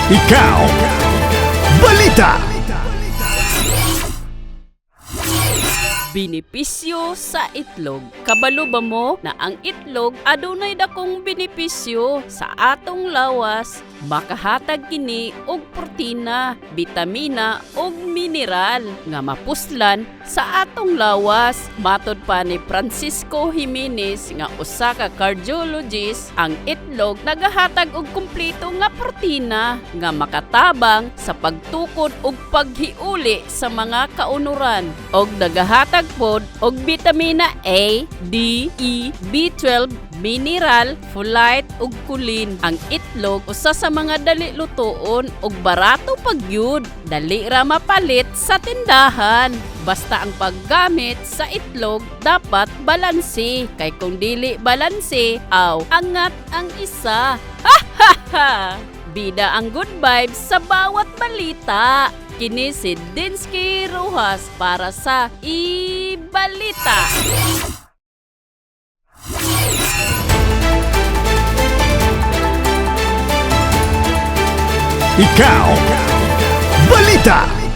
Ikaw, balita! Benepisyo sa itlog. Kabalo ba mo na ang itlog adunay dakong benepisyo sa atong lawas? Makahatag kini og protina, bitamina ug mineral nga mapuslan sa atong lawas. Matod pa ni Francisco Jimenez nga usa ka cardiologist, ang itlog nagahatag og kumpleto nga protina nga makatabang sa pagtukod ug paghiuli sa mga kaunuran, og nagahatag pod og bitamina A, D, E, B12, mineral, folate ug kulin. Ang itlog usa sa mga dali lutoon ug barato pagyud. Dali ra mapalit sa tindahan. Basta ang paggamit sa itlog dapat balanse. Kay kung dili balanse, angat ang isa. Ha ha ha! Bida ang good vibes sa bawat balita. Kini si Dinsky Rojas para sa iBalita. Ikaw, balita!